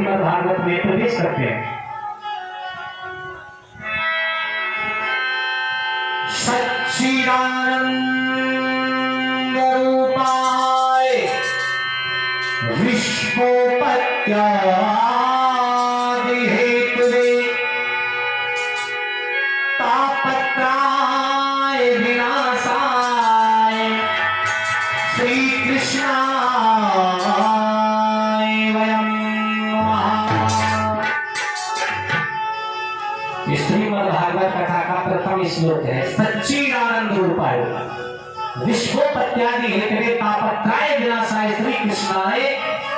श्रीमद् भागवत में प्रवेश करते हैं। सच्चिदानंद रूपाय विश्वोपत्यादि हेतवे तापत्राय विनाशाय श्री कृष्णाय वयं नमः। श्रीमद् भागवत कथा का प्रथम श्लोक है। सच्चिदानंद रूपाय विश्वोपत्यादि हेतवे तापत्राय विनाशाय श्री कृष्णाय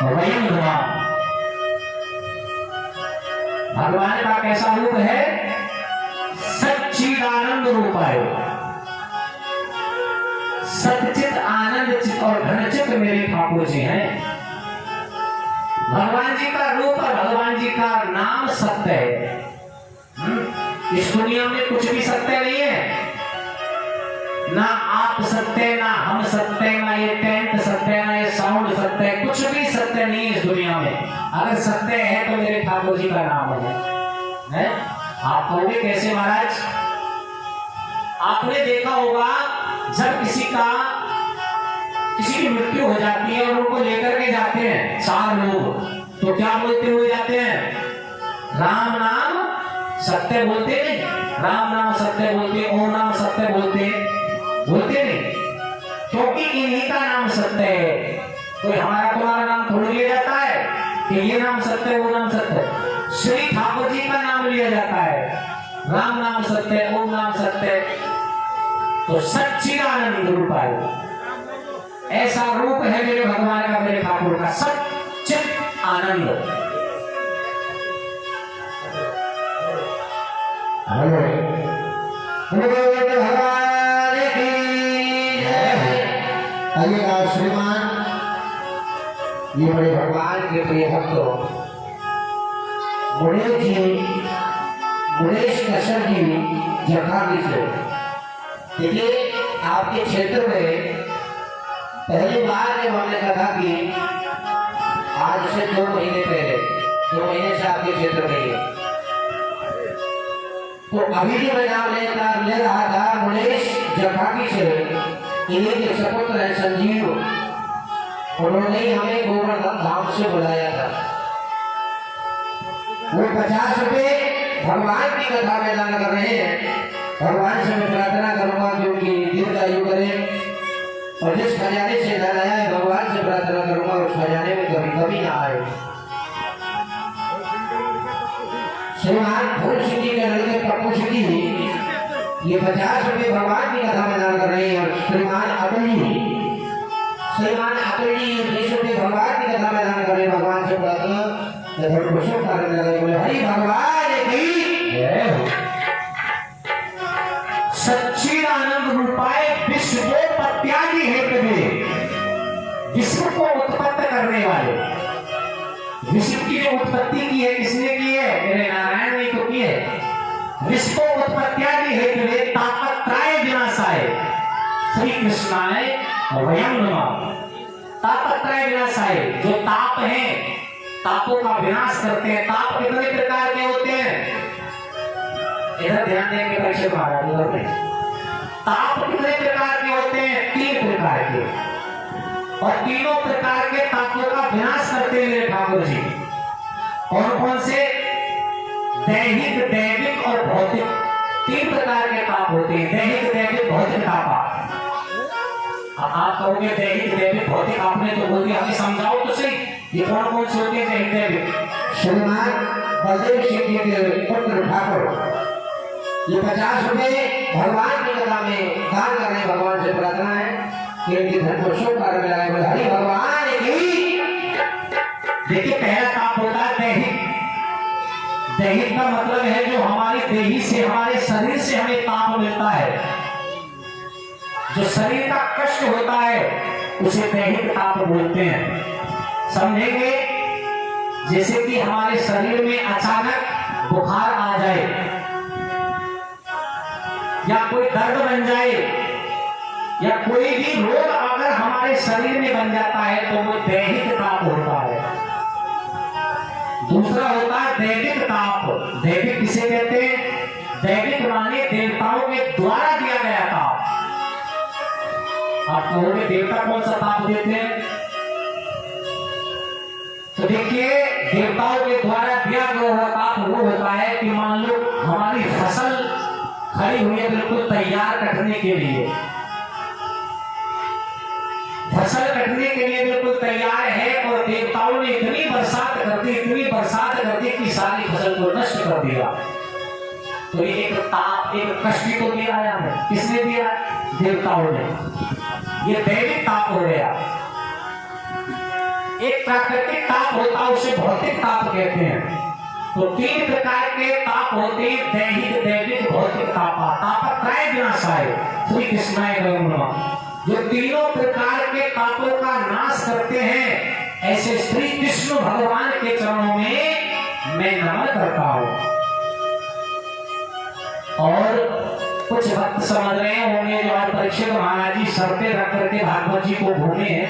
वयं नमः। भगवान का कैसा रूप है? सच्चिदानंद रूपाय। सच्चित आनंद चित और घनचित मेरे ठाकुर जी हैं। भगवान जी का रूप और भगवान जी का नाम सत्य है। इस दुनिया में कुछ भी सत्य नहीं है। ना आप सत्य, ना हम सत्य, ना ये टेंट सत्य, ना ये साउंड सत्य, कुछ भी सत्य नहीं है इस दुनिया में। अगर सत्य है तो मेरे ठाकुर जी का नाम है? आप कहोगे कैसे महाराज? आपने देखा होगा जब किसी की मृत्यु हो जाती है और उनको लेकर के जाते हैं चार लोग, तो क्या बोलते हुए जाते हैं? राम नाम सत्य बोलते नहीं? राम नाम सत्य बोलते, ओम नाम सत्य बोलते नहीं? क्योंकि इन्हीं का नाम सत्य है। कोई हमारा तुम्हारा नाम थोड़ी लिया जाता है कि ये नाम सत्य वो नाम सत्य। श्री ठाकुर जी का नाम लिया जाता है। राम नाम सत्य, ओम नाम सत्य। तो सच्चिदानंद रूपाय, ऐसा रूप है मेरे भगवान का, मेरे ठाकुर का, सच्चित आनंद। भगवान की आइएगा श्रीमान। ये बड़े भगवान के प्रिय भक्तों, मुनेश कश्यप जी जखानी से। देखिए आपके क्षेत्र में पहली बार जब हमने कहा कि आज से 2 महीने पहले, 2 महीने से आपके क्षेत्र में है, तो अभी जो मैं नाम ले रहा था मुनेश जखानी से, इन्हीं के सपुत्र है संजीव। उन्होंने हमें गोवर्धन धाम से बुलाया था। वो 50 रुपए भगवान की कथा में दान कर रहे हैं। भगवान से मैं प्रार्थना करूंगा कि उनकी दीर्घायु करें, और जिस खजाने से धन आया है भगवान से प्रार्थना करूंगा उस खजाने में कभी कभी ना आए। श्रीमान फूल सिंह जी के लड़के पप्पू सिंह जी ये 50 रुपए भगवान की कथा में दान कर रहे हैं। और श्रीमान अतुल जी 20 रुपए भगवान की कथा में दान कर रहे हैं। भगवान से प्रार्थना करने लगे, बोले हरि भगवान की सच्चिदानंद रूपाय विश्वोपत्यादि हेतवे, विश्व को उत्पत्ति करने वाले। विश्व की जो उत्पत्ति की है किसने की है? मेरे नारायण ने तो की है। विश्व उत्पत्यादि हेतवे तापत्राय विनाशाय श्री कृष्णाय वयं नमः। तापत्राय विनाशाय, जो ताप है तापों का विनाश करते हैं। ताप कितने प्रकार के होते हैं? इधर ध्यान देंगे परीक्षक महाराज, उधर में ताप कितने प्रकार के होते हैं? 3 प्रकार के, और तीनों प्रकार के तापों का विनाश करते हैं मेरे ठाकुर जी। कौन कौन से? दैहिक, दैविक और भौतिक, 3 प्रकार के ताप होते हैं। दैहिक, दैविक, भौतिक ताप। आप कहोगे दैहिक, दैविक, भौतिक, आपने तो बोल दिया, हमें समझाओ तो सही, ये कौन कौन से होते हैं दैहिक, दैविक? श्रीमान बलदेव सिंह जी के पुत्र ठाकुर ये 50 रुपए भगवान की कथा में दान करने भगवान से प्रार्थना है कि इनके धन को शुभ कार्य में लगाए। बोले हरि भगवान की। देखिए पहला ताप होता है दैहिक। दैहिक का मतलब है जो हमारी देही से, हमारे शरीर से हमें ताप मिलता है। जो शरीर का कष्ट होता है उसे दैहिक ताप बोलते हैं। समझेंगे? जैसे कि हमारे शरीर में अचानक बुखार आ जाए, या कोई दर्द बन जाए, या कोई भी रोग अगर हमारे शरीर में बन जाता है तो वो दैहिक ताप होता है। दूसरा होता है दैविक ताप। दैविक किसे कहते हैं? दैविक माने देवताओं के द्वारा दिया गया ताप। आप कहोगे देवता कौन सा ताप देते हैं? तो देखिए, देवताओं के द्वारा दिया गया ताप वो होता है कि मान लो हमारी फसल खड़ी हुई है बिल्कुल तैयार कटने के लिए, फसल कटने के लिए बिल्कुल तैयार है और देवताओं ने इतनी बरसात कर दी कि सारी फसल को नष्ट कर दिया। तो ये एक ताप, एक कष्ट तो दिया है हमें। किसने दिया? देवताओं ने। ये दैविक ताप हो गया। एक प्राकृतिक ताप होता है, उसे भौतिक ताप कहते हैं। तो तीन प्रकार के ताप होते हैं, दैहिक, दैविक, भौतिक ताप। तापत्रय विनाशाय श्री कृष्णाय नमः। जो तीनों प्रकार के तापों का नाश करते हैं, ऐसे श्री कृष्ण भगवान के चरणों में मैं नमन करता हूं। और कुछ भक्त समझ रहे होंगे जो आज परीक्षित महाराज जी सर पे रख करके भागवत जी को घूमे हैं,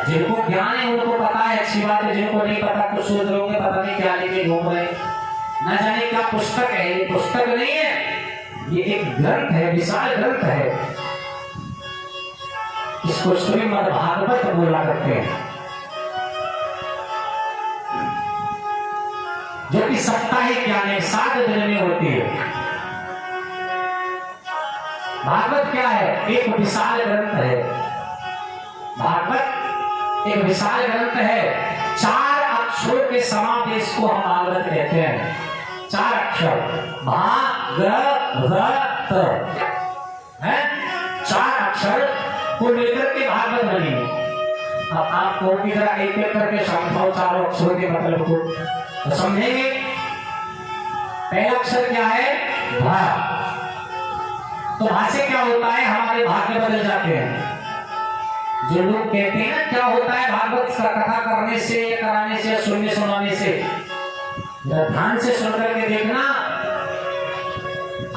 जिनको ज्ञान है उनको पता है, अच्छी बात है। जिनको नहीं पता कुछ सोच रहे होंगे पता नहीं क्या लेके घूम रहे, न जाने क्या पुस्तक है। ये पुस्तक नहीं है, ये एक ग्रंथ है, विशाल ग्रंथ है। इसको श्रीमद् भागवत बोला करते हैं, जो कि साप्ताहिक यानी 7 दिन में होती है। भागवत क्या है? एक विशाल ग्रंथ है। भागवत एक विशाल ग्रंथ है। 4 अक्षरों के समावेश को हम भागवत कहते हैं। 4 अक्षर भागवत है, 4 अक्षर को मिलकर के भागवत बनी। अब आपको भी जरा एक एक करके समझाओ चारों अक्षरों के मतलब को, तो समझेंगे। पहला अक्षर क्या है? भा। तो भा से क्या होता है? हमारे भाग्य बदल जाते हैं। जो लोग कहते हैं ना क्या होता है भागवत का कथा करने से या कराने से या सुनने सुनाने से, ध्यान से सुन करके देखना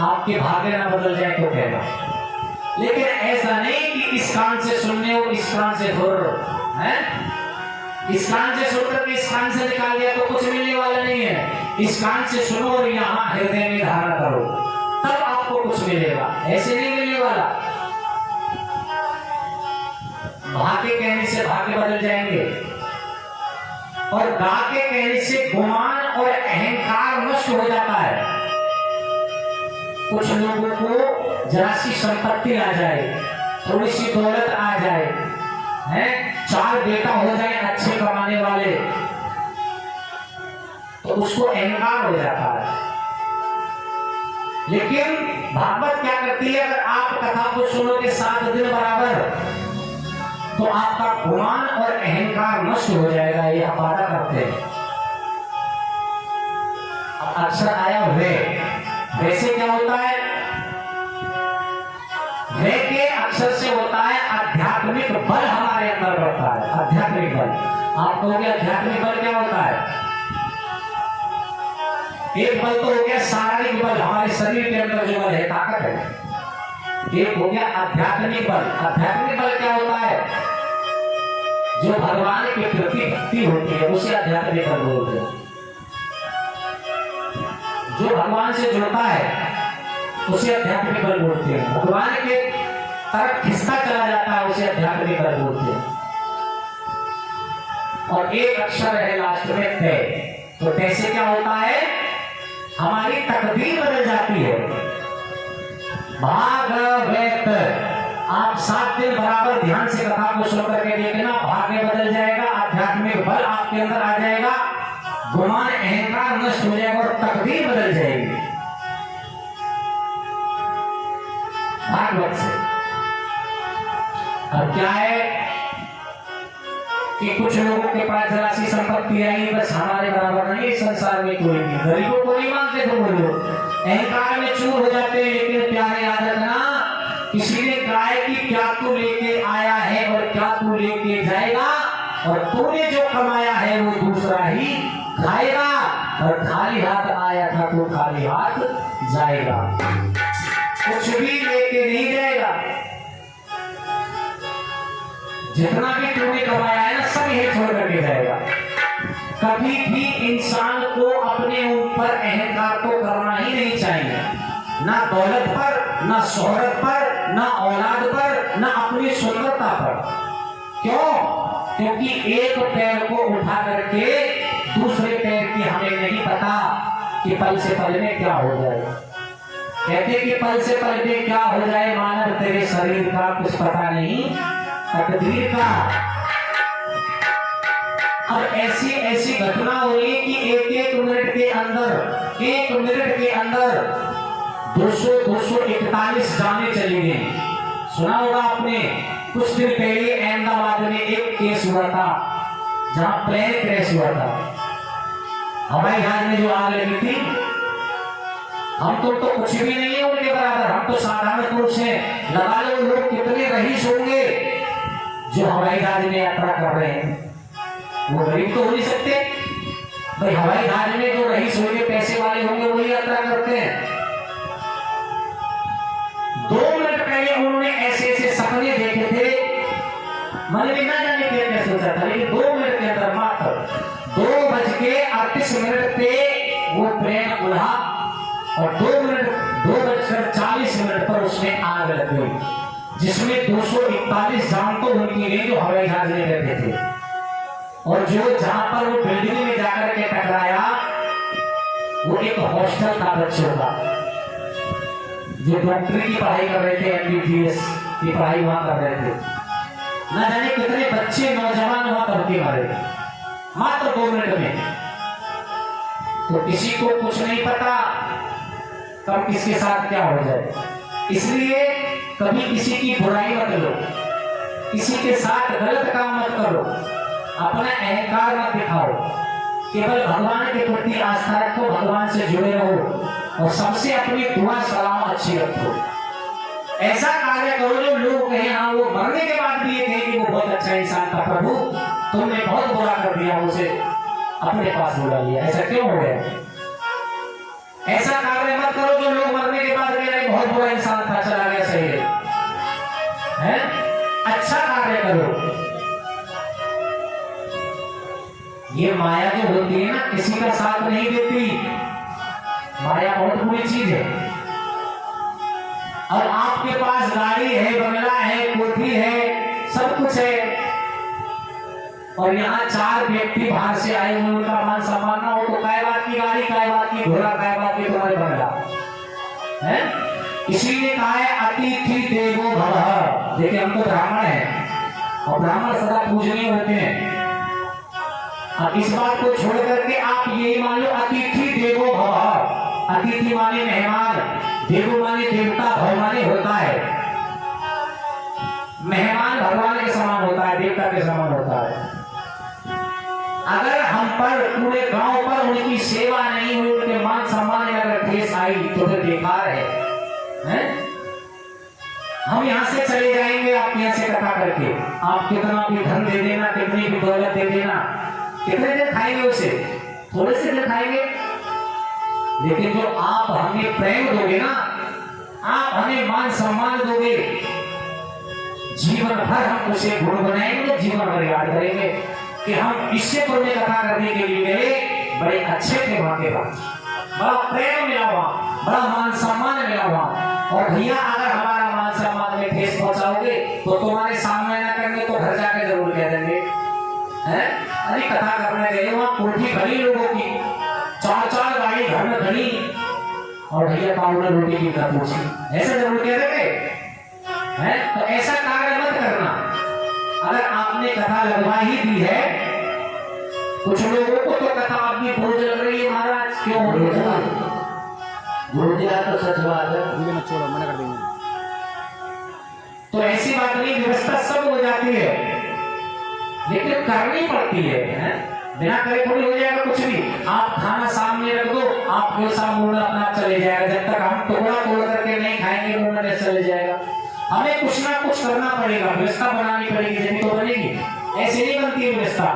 आपके भाग्य ना बदल जाए तो कहना। लेकिन ऐसा नहीं कि इस कान से सुनने और इस कान से है, इस कान से सुनकर के इस कान से निकाल दिया तो कुछ मिलने वाला नहीं है। इस कान से सुनो और यहाँ हृदय में धारण करो, तब आपको कुछ मिलेगा, ऐसे नहीं मिलने वाला। भाग्य कहने से भाग्य बदल जाएंगे और गा के कहने से गुमान और अहंकार नष्ट हो जाता है। कुछ लोगों को जरा सी संपत्ति आ जाए, थोड़ी सी दौलत आ जाए, हैं, 4 बेटा हो जाए अच्छे कमाने वाले, तो उसको अहंकार हो जाता है। लेकिन भागवत क्या करती है? अगर आप कथा को सुनोगे 7 दिन बराबर, तो आपका गुमान और अहंकार नष्ट हो जाएगा। ये आप वादा करते हैं। अब अक्षर आया वे, वैसे क्या होता है? वे के अक्षर से होता है आध्यात्मिक बल हमारे अंदर बढ़ता है। आध्यात्मिक बल, आप कहोगे आध्यात्मिक बल क्या होता है? एक बल तो हो गया शारीरिक बल, हमारे शरीर के अंदर जो बल है, ताकत है। एक हो गया आध्यात्मिक बल। आध्यात्मिक बल क्या होता है? जो भगवान के प्रति भक्ति होती है उसे आध्यात्मिक बल बोलते हैं। जो भगवान से जुड़ता है उसे आध्यात्मिक बल बोलते हैं। भगवान के तरफ खिसका चला जाता है उसे आध्यात्मिक बल बोलते हैं। और एक अक्षर है लास्ट में तय, तो तय से क्या होता है? हमारी तकदीर बदल जाती है। भागवत आप 7 दिन बराबर ध्यान से कथा को सुन करके देखना, भाग्य बदल जाएगा, आध्यात्मिक बल आपके अंदर आ जाएगा, गुमान अहंकार नष्ट हो जाएगा और तकदीर बदल जाएगी भागवत से। अब क्या है कि कुछ लोगों के पास जरा सी संपत्ति आई, बस हमारे बराबर नहीं, संसार में कोई नहीं, गरीबों को नहीं मानते थे वो लोग, अहंकार में चूर हो जाते हैं। लेकिन प्यारे याद रखना, किसी ने कहा है कि क्या तू लेके आया है और क्या तू लेके जाएगा, और तूने जो कमाया है वो दूसरा ही खाएगा, और खाली हाथ आया था तो खाली हाथ जाएगा, कुछ भी लेके नहीं जाएगा। जितना भी तूने कमाया है ना, सब यही छोड़ करके जाएगा। कभी भी इंसान ना शोहरत पर, ना औलाद पर, ना अपनी सुंदरता पर। क्यों? क्योंकि एक पैर को उठा करके दूसरे पैर की हमें नहीं पता कि पल से पल में क्या हो जाए। कहते कि पल से पल में क्या हो जाए मानव तेरे शरीर का कुछ पता नहीं तकदीर का। अब ऐसी ऐसी घटना हुई कि एक मिनट के अंदर 241 जाने चली गई। सुना होगा आपने, कुछ दिन पहले अहमदाबाद में एक केस हुआ था जहां प्लेन क्रैश हुआ था, हवाई जहाज में जो आग लगी थी। हम तो कुछ भी नहीं है उनके बराबर, हम तो साधारण पुरुष हैं। लगा लो लोग कितने रईस होंगे जो हवाई जहाज में यात्रा कर रहे हैं, वो गरीब तो हो नहीं सकते भाई। हवाई जहाज में जो रईस होंगे, पैसे वाले होंगे, वही यात्रा करते हैं। 2 मिनट पहले उन्होंने ऐसे ऐसे सपने देखे थे, मन में ना जाने क्या सोचा था, लेकिन 2 मिनट के अंदर मात्र 2:38 पे वो प्लेन उड़ा और 2:40 पर उसमें आग लग गई, जिसमें 241 जान तो उनकी गई जो हवाई जहाज में बैठे थे। और जो जहां पर वो बिल्डिंग में जाकर के टकराया वो एक हॉस्टल था बच्चों का, जो डॉक्टरी की पढ़ाई कर रहे थे, MBBS की पढ़ाई वहां कर रहे थे। न जाने कितने बच्चे नौजवान वहां धरती मारे मात्र 2 मिनट में। तो किसी को कुछ नहीं पता कब किसके साथ क्या हो जाए। इसलिए कभी किसी की बुराई मत लो, किसी के साथ गलत काम मत करो, अपना अहंकार मत दिखाओ, केवल भगवान के प्रति आस्था रखो, भगवान से जुड़े रहो और सबसे अपनी दुआ सलाम अच्छी रखो। ऐसा कार्य करो जो लोग कहें, हाँ वो मरने के बाद भी ये कहें कि वो बहुत अच्छा इंसान था, प्रभु तुमने बहुत बुरा कर दिया, उसे अपने पास बुला लिया, ऐसा क्यों हो गया। ऐसा कार्य मत करो जो लोग मरने के बाद कहें बहुत बुरा इंसान था, चला गया, सही है। अच्छा कार्य करो। ये माया जो होती है ना, किसी का साथ नहीं देती। माया बहुत बुरी चीज है। और आपके पास गाड़ी है, बंगला है, कोठी है, सब कुछ है, और यहाँ 4 व्यक्ति बाहर से आए हुए, उनका मान सम्मान ना हो तो काय बात की गाड़ी, काय बात की घोड़ा, काय बात की तुम्हारे बंगला है। इसीलिए कहा है अतिथि देवो भवः। देखिए हम तो ब्राह्मण हैं और ब्राह्मण सदा पूजनीय होते हैं। अब इस बात को छोड़ करके आप यही मान लो अतिथि देवो भवः। अतिथि माने मेहमान, देवो माने देवता, भव माने होता है। मेहमान भगवान के समान होता है, देवता के समान होता है। अगर हम पर पूरे गांव पर उनकी सेवा नहीं हुई, उनके मान सम्मान में अगर ठेस आई तो फिर बेकार है? हम यहाँ से चले जाएंगे, आप यहाँ से कथा करके, आप कितना भी धन दे देना, कितनी भी दौलत दे देना, कितने दिन खाएंगे उसे? थोड़े से दिन खाएंगे। लेकिन जो आप हमें प्रेम दोगे ना, आप हमें मान सम्मान दोगे, जीवन भर हम उसे गुण बनाएंगे, जीवन भर याद करेंगे कि हम इससे पुण्य कथा करने के लिए गए, बड़े अच्छे थे वहां के बाद, बड़ा प्रेम मिला वहां, बड़ा मान सम्मान मिला वहां। और भैया अगर हमारा मान सम्मान में ठेस पहुंचाओगे तो तुम्हारे सामने ना करने तो घर जाके जरूर कह देंगे, अरे कथा करने गए वहां कोठी भरी लोगों की, 4 गाड़ी घर में खड़ी, और भैया पाउडर रोटी की कथा पूछी, ऐसे जरूर कह देंगे। तो ऐसा कार्य मत करना। अगर आपने कथा लगवा ही दी है, कुछ लोगों को तो कथा आपकी बोझ लग रही है, महाराज क्यों हो रही है? तो सच बात है, छोड़ो, मना कर देंगे। तो ऐसी बात नहीं, व्यवस्था सब हो जाती है लेकिन करनी पड़ती है, बिना करे थोड़ी हो जाएगा कुछ भी। आप खाना सामने रख दो, आपके सामने अपना चले जाएगा, जब तक हम टुकड़ा तोड़ करके नहीं खाएंगे मुंह में चले जाएगा। हमें कुछ ना कुछ करना पड़ेगा, व्यवस्था बनानी पड़ेगी, जब तो बनेगी, ऐसे नहीं बनती है व्यवस्था।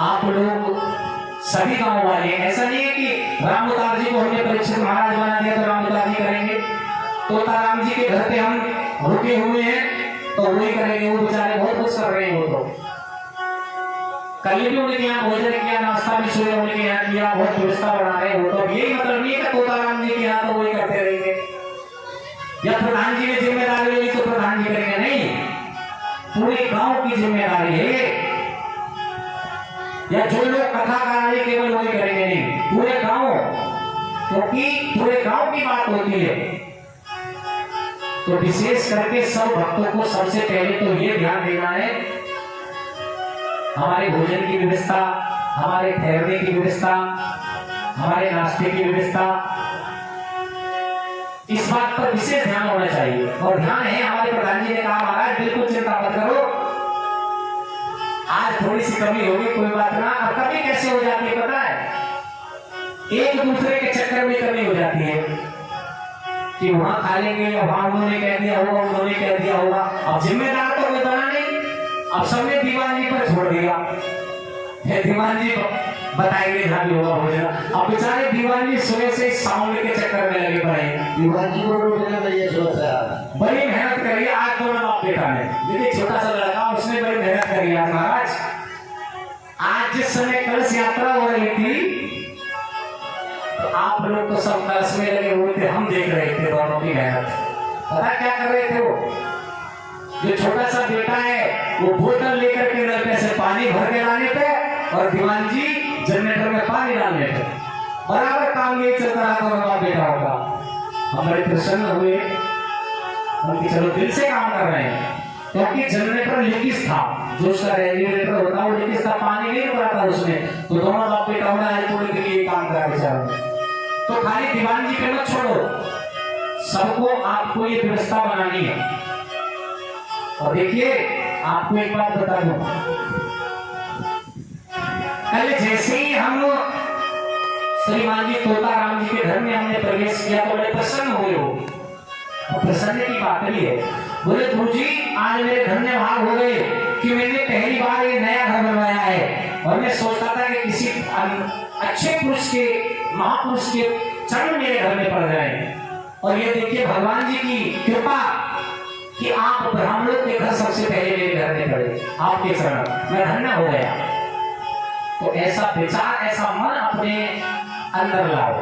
आप लोग सभी गांव वाले, ऐसा नहीं है कि राम अवतार जी को हमने परीक्षित महाराज बना दिया तो राम अवतार जी करेंगे, तो राम जी के घर पे हम रुके हुए हैं तो वही करेंगे, वो बेचारे बहुत कुछ कर रहे हैं। वो तो कल भी उनके यहाँ भोजन किया, नाश्ता भी सुबह उनके यहाँ किया, बहुत व्यवस्था बना रहे हो, तो अब यही मतलब नहीं है कि तोताराम जी के यहाँ तो वही करते रहेंगे या प्रधान जी ने जिम्मेदारी ली तो प्रधान जी करेंगे, नहीं, पूरे गांव की जिम्मेदारी है ये। या जो लोग कथा गा रहे केवल वही करेंगे, नहीं, पूरे गांव, क्योंकि पूरे गांव की बात होती है। तो विशेष करके सब भक्तों को सबसे पहले तो ये ध्यान देना है, हमारे भोजन की व्यवस्था, हमारे ठहरने की व्यवस्था, हमारे नाश्ते की व्यवस्था, इस बात पर विशेष ध्यान होना चाहिए। और ध्यान है, हमारे प्रधान जी ने कहा महाराज बिल्कुल चिंता मत करो, आज थोड़ी सी कमी होगी, कोई बात ना। अब कमी कैसे हो जाती है पता है, एक दूसरे के चक्कर में कमी हो जाती है कि वहां खा लेंगे, वहां उन्होंने कह दिया होगा, उन्होंने कह दिया होगा। अब जिम्मेदार तो कोई बना नहीं, अब सबने दीवान जी पर छोड़ दिया, दीवान जी बताएंगे जहां भी होगा भोजन। अब बेचारे दीवान जी सुबह से साउंड के चक्कर में लगे पड़े हैं, दीवान जी को रोकना चाहिए सुबह से। बड़ी मेहनत करी आज दोनों बाप बेटा ने, देखिए छोटा सा लड़का उसने बड़ी मेहनत करी आज महाराज। आज जिस समय कलश यात्रा हो रही थी तो आप लोग तो सब कलश में लगे हुए थे, हम देख रहे थे दोनों की मेहनत। पता क्या कर रहे थे वो, जो छोटा सा बेटा है वो बोतल लेकर के नलके से पानी भर के लाने पे और दीवान जी जनरेटर में पानी डालने पे, बराबर काम ये चलता रहा दोनों बाप बेटा होगा। हम बड़े प्रसन्न हुए, हम चलो दिल से काम कर रहे हैं, क्योंकि जनरेटर लीकेज था, जो उसका रेगुलेटर होता है वो लीकेज था, पानी नहीं पड़ा था उसमें, तो दोनों बाप बेटा होना है थोड़ी के लिए काम करा बेचारे। तो खाली दीवान जी पे मत छोड़ो, सबको आपको ये व्यवस्था बनानी है। और देखिए आपको एक बात बता दूं, कल जैसे ही हम श्रीमान जी तोताराम जी के घर में हमने प्रवेश किया तो बड़े प्रसन्न हुए हो। प्रसन्न की बात नहीं है, बोले गुरुजी आज मेरे धन्य भाग हो गए कि मैंने पहली बार ये नया घर बनवाया है, और मैं सोचता था कि किसी अच्छे पुरुष के, महापुरुष के चरण मेरे घर में पड़ जाए। और ये देखिए भगवान जी की कृपा कि आप ब्राह्मणों के घर सबसे पहले मेरे घर में पड़े, आपके चरण, मैं धन्य हो गया। तो ऐसा विचार, ऐसा मन अपने अंदर लाओ।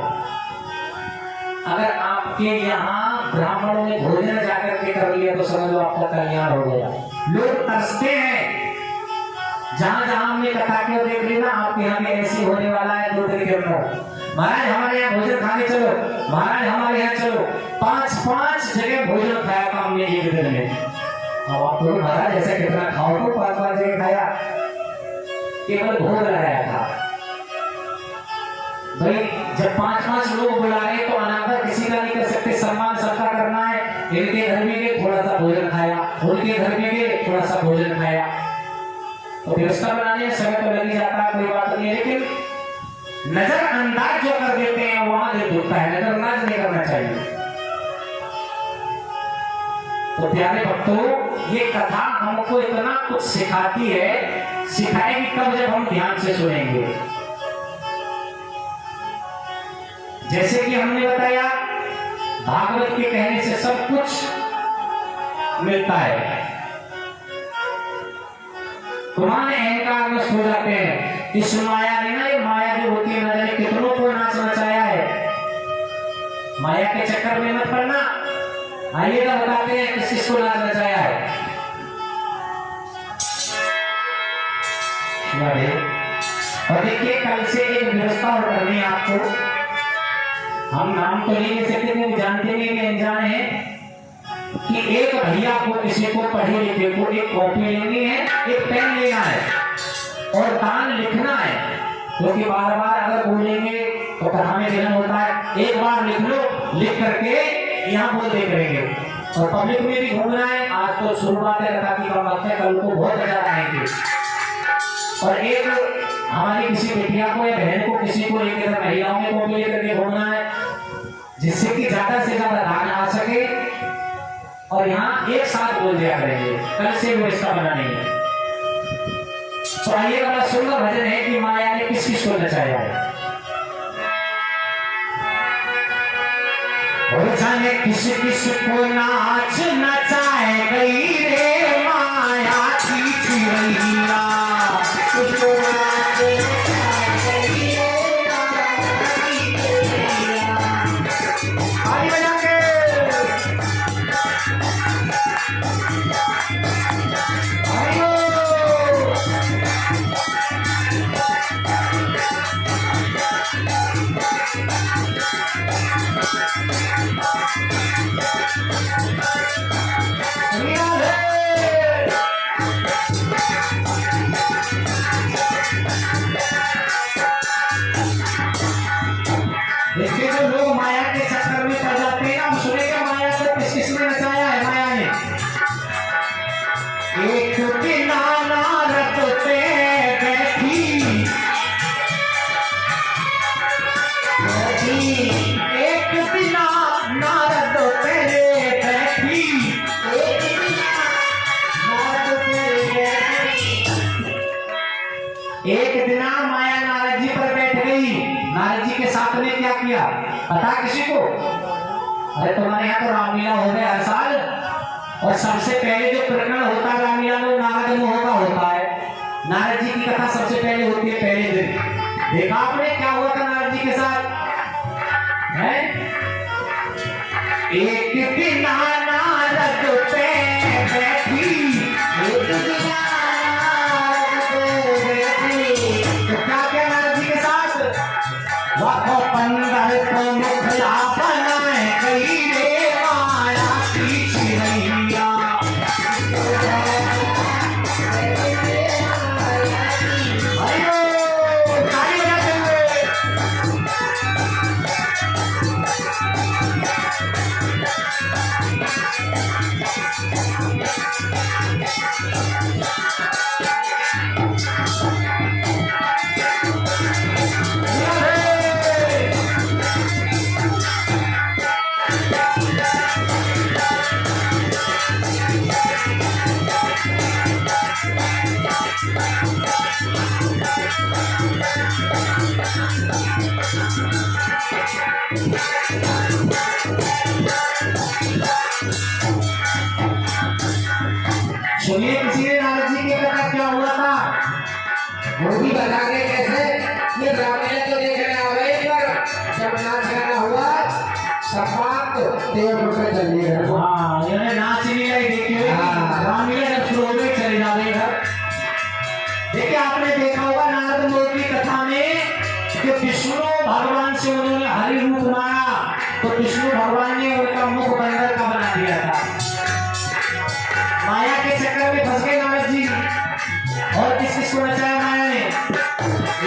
अगर आपके यहाँ ब्राह्मणों ने भोजन जाकर के कर लिया तो समझ लो आपका कल्याण हो गया। लोग तरसते हैं, जहां जहां हमने कथा क्यों देख ली ना, आपके यहाँ भी ऐसी होने वाला है 2 दिन के अंदर, महाराज हमारे यहाँ भोजन खाने चलो, महाराज हमारे यहाँ चलो। 5-5 जगह भोजन खाया था हमने एक दिन में। अब आप लोग महाराज ऐसा कितना खाओ, तो 5-5 जगह खाया, केवल भोग लगाया था। भाई जब 5-5 लोग बुला रहे तो अनादर किसी का नहीं कर सकते, सम्मान सबका करना है। इनके घर में गए थोड़ा सा भोजन खाया, उनके घर में गए थोड़ा सा भोजन खाया। तो व्यवस्था बनाने में समय तो लग जाता है, कोई बात नहीं है, लेकिन नजरअंदाज जो कर देते हैं वहां दिल दुखता है, नजरअंदाज नहीं करना चाहिए। तो प्यारे भक्तों, ये कथा हमको इतना कुछ सिखाती है, सिखाएगी कब, जब हम ध्यान से सुनेंगे। जैसे कि हमने बताया भागवत के कहने से सब कुछ मिलता है। तुम्हारे अहंकार में सो जाते हैं, इस माया ने ना, ये माया जो होती है, न जाने कितनों को नाच नचाया है। माया के चक्कर में मत पड़ना। आइएगा बताते हैं किस किस को नाच नचाया है। और देखिए कल से एक व्यवस्था और करनी है आपको, हम नाम तो नहीं ले सकते क्योंकि जानते नहीं कि अनजान है, कि एक भैया को, किसी को पढ़े लिखे को एक कॉपी लेनी है, एक पेन लेना है और दान लिखना है, क्योंकि बार बार अगर बोलेंगे तो कथा में विलंब होता है। एक बार लिख लो, लिख करके यहाँ बोल दे करेंगे, और पब्लिक में भी घूमना है। आज तो शुरुआत है कथा की, कम वक्त है, कल को बहुत ज्यादा आएंगे। और एक हमारी किसी बेटिया को या बहन को, किसी को एक महिलाओं में कॉपी लेकर के घूमना है, जिससे कि ज्यादा से ज्यादा दान आ सके। और यहाँ एक साथ बोल दिया करेंगे, कल से व्यवस्था बनानी है। तो आइए बड़ा सुंदर भजन है कि माया ने किस किस को नचाया है। जाने किस किस को नाच नचाए गई रे माया की चिड़ैया, उसको मारे कहीं रे नाराजी तेरिया। ताली बजा के आइयो देखिए जो लोग माया के चक्कर में पड़ जाते हैं, अब सुनेगा माया को किस किसने नचाया है। माया ने एक बिना नारद पे बैठी, एक बिना नारद पे बैठी, एक बिना नारद पे बैठी। एक दिना माया नारद जी पर बैठ गई। नारद जी के साथ ने क्या किया पता किसी को? अरे तुम्हारे यहाँ तो रामलीला हो गया हर साल, और सबसे पहले जो प्रकरण होता है रामलीला में नारद मोह का होता है। नारद जी की कथा सबसे पहले होती है पहले दिन। देखा आपने क्या हुआ था नारद जी के साथ? है एक बिना नारद पे बैठी, एक बिना नारद पे बैठी। तो क्या क्या नारद जी के साथ? लाखों पंडर को मुखला बनाए गई रे माया की चिड़ैया। अयो ताली बजाते हुए सुनिए किसी ने नारद जी के कथा क्या हुआ था? वो भी बता के कैसे ये रामायण तो देखने आ गए, पर जब नाच गाना हुआ सब बात देव उठ कर चल दिए। हाँ इन्होंने नाच लीला ही देखी हुई। हाँ। रामलीला जब शुरू हो गई चले जाते घर। देखिए आपने देखा होगा नारद मुनि की कथा में कि विष्णु भगवान से उन्होंने हरि रूप मांगा, तो विष्णु भगवान ने उनका मुख बंदर का बना दिया था। माया के चक्कर में फंस गए नारद जी। और किस किस को नचाया माया ने?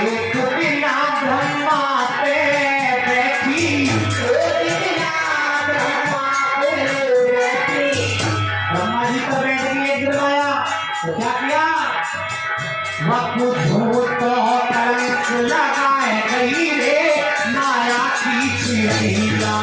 एक बिना ब्रह्मा पे बैठी, एक बिना ब्रह्मा पे बैठी। ब्रह्मा जी पर बैठ गई एक दिन माया। तो क्या किया? वक्त झूठ कलंक लगाए गई रे माया की चिड़ैया।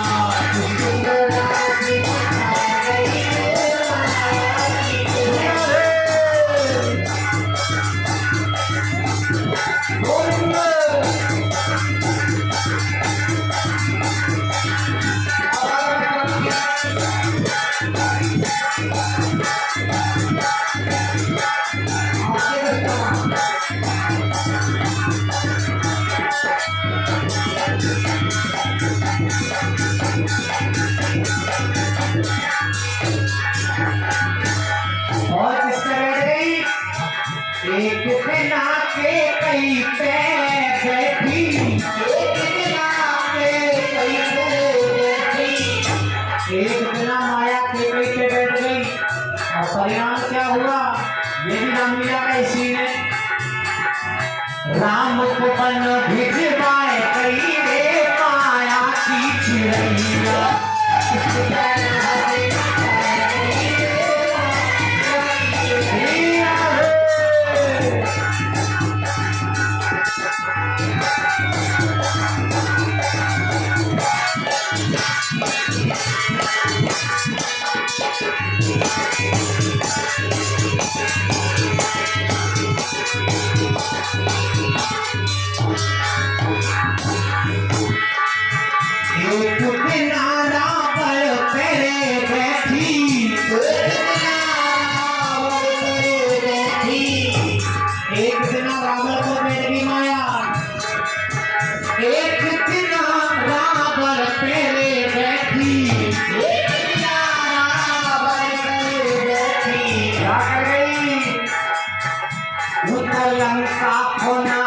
और किस पे बैठ गई? एक बिना के कई पे बैठी, एक बिना के कहीं पे बैठी। एक बिना माया के कई पे बैठ गई। और परिणाम क्या हुआ? ये भी रामलीला का इसी ने राम को बन भिजवाए गई रे माया की चिड़ैया। एक किनारा पर पहले बैठी, एक दिन रावण साफ होना